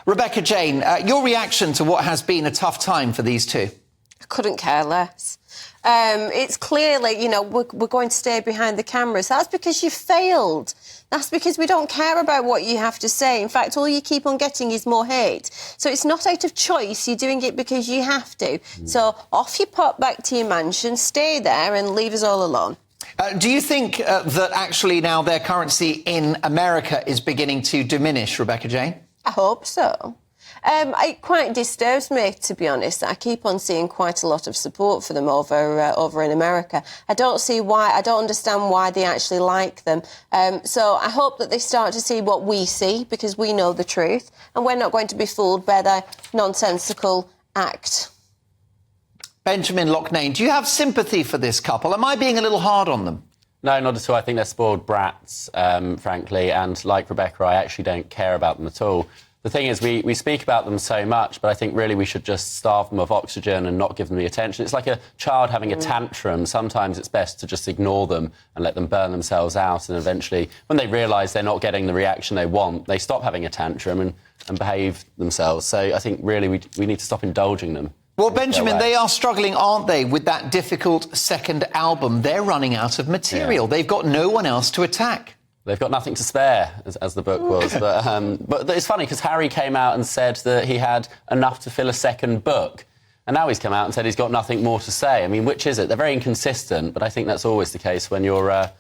Rebecca Jane, your reaction to what has been a tough time for these two? I couldn't care less. It's clearly, you know, we're going to stay behind the cameras. That's because you failed. That's because we don't care about what you have to say. In fact, all you keep on getting is more hate. So it's not out of choice. You're doing it because you have to. So off you pop back to your mansion, stay there and leave us all alone. Do you think that actually now their currency in America is beginning to diminish, Rebecca Jane? I hope so. It quite disturbs me, to be honest. I keep on seeing quite a lot of support for them over in America. I don't understand why they actually like them. So I hope that they start to see what we see, because we know the truth, and we're not going to be fooled by their nonsensical act. Benjamin Loughnane, do you have sympathy for this couple? Am I being a little hard on them? No, not at all. I think they're spoiled brats, frankly, and like Rebecca, I actually don't care about them at all. The thing is, we speak about them so much, but I think really we should just starve them of oxygen and not give them the attention. It's like a child having a tantrum. Sometimes it's best to just ignore them and let them burn themselves out, and eventually, when they realise they're not getting the reaction they want, they stop having a tantrum and behave themselves. So I think really we need to stop indulging them. Well, Benjamin, they are struggling, aren't they, with that difficult second album? They're running out of material. Yeah. They've got no one else to attack. They've got nothing to spare, as the book was. But it's funny, because Harry came out and said that he had enough to fill a second book. And now he's come out and said he's got nothing more to say. I mean, which is it? They're very inconsistent, but I think that's always the case when you're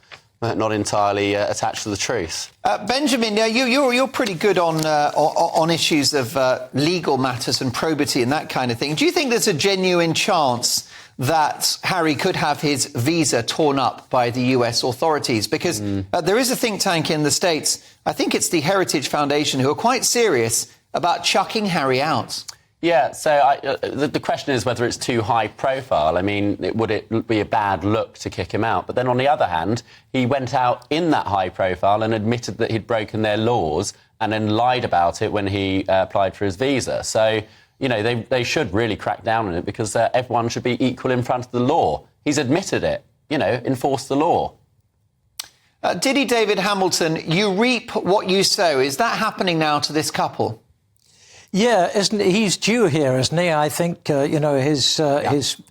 not entirely attached to the truth. Benjamin, you're pretty good on issues of legal matters and probity and that kind of thing. Do you think there's a genuine chance that Harry could have his visa torn up by the US authorities? Because there is a think tank in the States, I think it's the Heritage Foundation, who are quite serious about chucking Harry out. Yeah, so the question is whether it's too high profile. I mean, would it be a bad look to kick him out? But then on the other hand, he went out in that high profile and admitted that he'd broken their laws and then lied about it when he applied for his visa. So, you know, they should really crack down on it, because everyone should be equal in front of the law. He's admitted it. You know, enforce the law. Diddy David Hamilton, you reap what you sow. Is that happening now to this couple? Yeah, he's due here, isn't he? I think, you know, his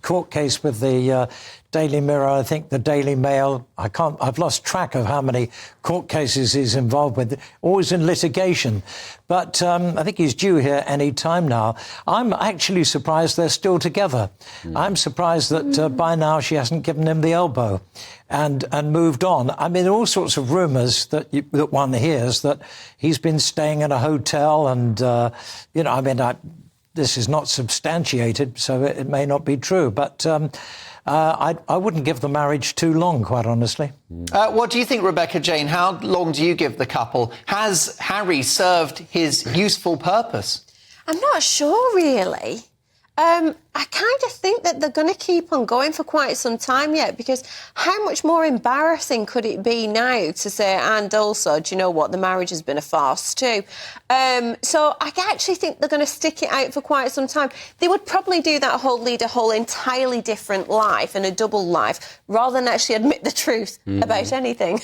court case with the Daily Mirror, I think the Daily Mail, I've lost track of how many court cases he's involved with, always in litigation. But I think he's due here any time now. I'm actually surprised they're still together. I'm surprised that by now she hasn't given him the elbow and moved on. I mean, there are all sorts of rumours that one hears that he's been staying in a hotel and, you know, I mean, this is not substantiated, so it may not be true. But I wouldn't give the marriage too long, quite honestly. What do you think, Rebecca Jane? How long do you give the couple? Has Harry served his useful purpose? I'm not sure, really. I kind of think that they're going to keep on going for quite some time yet, because how much more embarrassing could it be now to say, and also, do you know what, the marriage has been a farce too. So I actually think they're going to stick it out for quite some time. They would probably do that lead a whole entirely different life and a double life, rather than actually admit the truth about anything.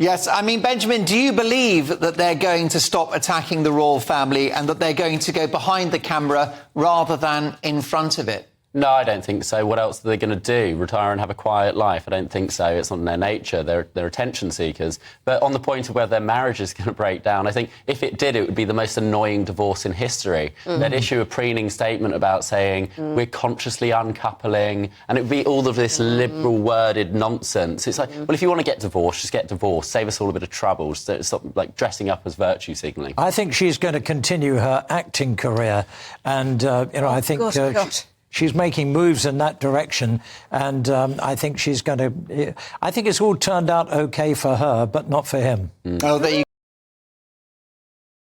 Yes, I mean, Benjamin, do you believe that they're going to stop attacking the royal family and that they're going to go behind the camera rather than in front of it? No, I don't think so. What else are they going to do? Retire and have a quiet life? I don't think so. It's not in their nature. They're attention seekers. But on the point of whether their marriage is going to break down, I think if it did, it would be the most annoying divorce in history. They'd issue a preening statement about saying, we're consciously uncoupling, and it would be all of this liberal-worded nonsense. It's like, well, if you want to get divorced, just get divorced. Save us all a bit of trouble. Stop, like, dressing up as virtue signalling. I think she's going to continue her acting career. And, you know, I think... She's making moves in that direction, and I think she's going to... I think it's all turned out OK for her, but not for him. Oh, there you